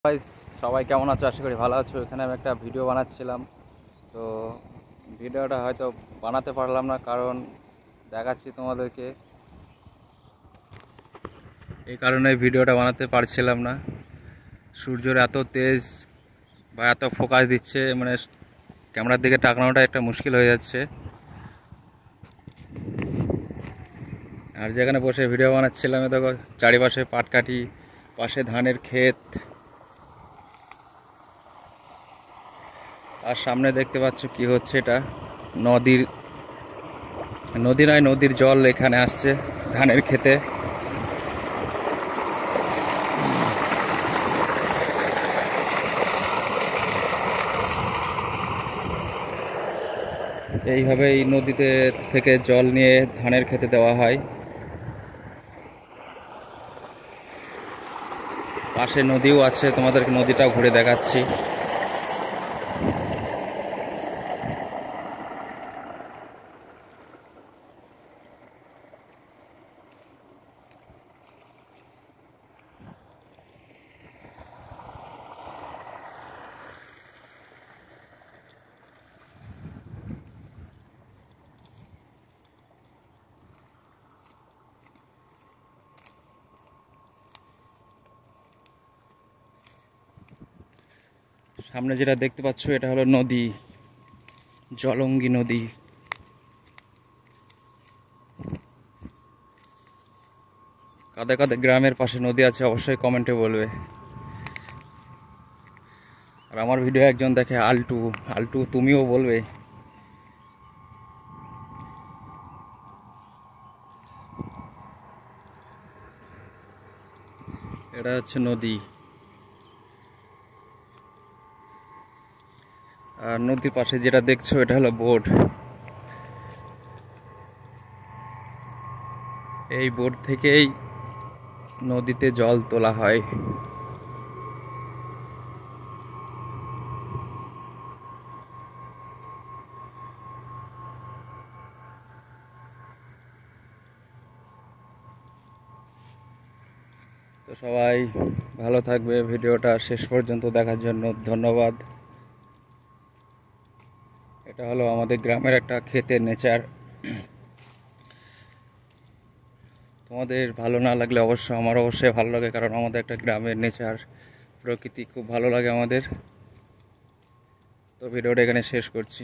Guys, সবাই কেমন আছো? আশা করি ভালো আছো। এখানে আমি একটা ভিডিও বানাচ্ছিলাম, তো ভিডিওটা হয়তো বানাতে পারলাম না, কারণ দেখাচ্ছি তোমাদেরকে। এই কারণে ভিডিওটা বানাতে পারছিলাম না। সূর্যের এত তেজ বা এত ফোকাস দিচ্ছে, মানে ক্যামেরার দিকে তাকানোটা একটা মুশকিল হয়ে যাচ্ছে। আর যেখানে বসে ভিডিও বানাচ্ছিলাম, দেখো চারিপাশে পাটকাঠি, পাশে ধানের ক্ষেত, আর সামনে দেখতে পাচ্ছ কি হচ্ছে। এটা নদী নয়, নদীর জল এখানে আসছে ধানের ক্ষেতে। এইভাবে এই নদীতে থেকে জল নিয়ে ধানের ক্ষেতে দেওয়া হয়। পাশে নদীও আছে, তোমাদেরকে নদীটাও ঘুরে দেখাচ্ছি। সামনে যেটা দেখতে পাচ্ছ এটা হলো নদী, জলঙ্গি নদী। কাদের কাদের গ্রামের পাশে নদী আছে অবশ্যই কমেন্টে বলবে। আর আমার ভিডিও একজন দেখে আলটু। আলটু, তুমিও বলবে। এটা হচ্ছে নদী, আর নদীর পাশে যেটা দেখছো এটা হলো বোট। এই বোট থেকেই নদীতে জল তোলা হয়। তো সবাই ভালো থাকবে। ভিডিওটা শেষ পর্যন্ত দেখার জন্য ধন্যবাদ। এটা হলো আমাদের গ্রামের একটা ক্ষেতের নেচার। তোমাদের ভালো না লাগলে আমার অবশ্যই ভালো লাগে, কারণ আমাদের একটা গ্রামের নেচার, প্রকৃতি খুব ভালো লাগে আমাদের। তো ভিডিওটা এখানে শেষ করছি।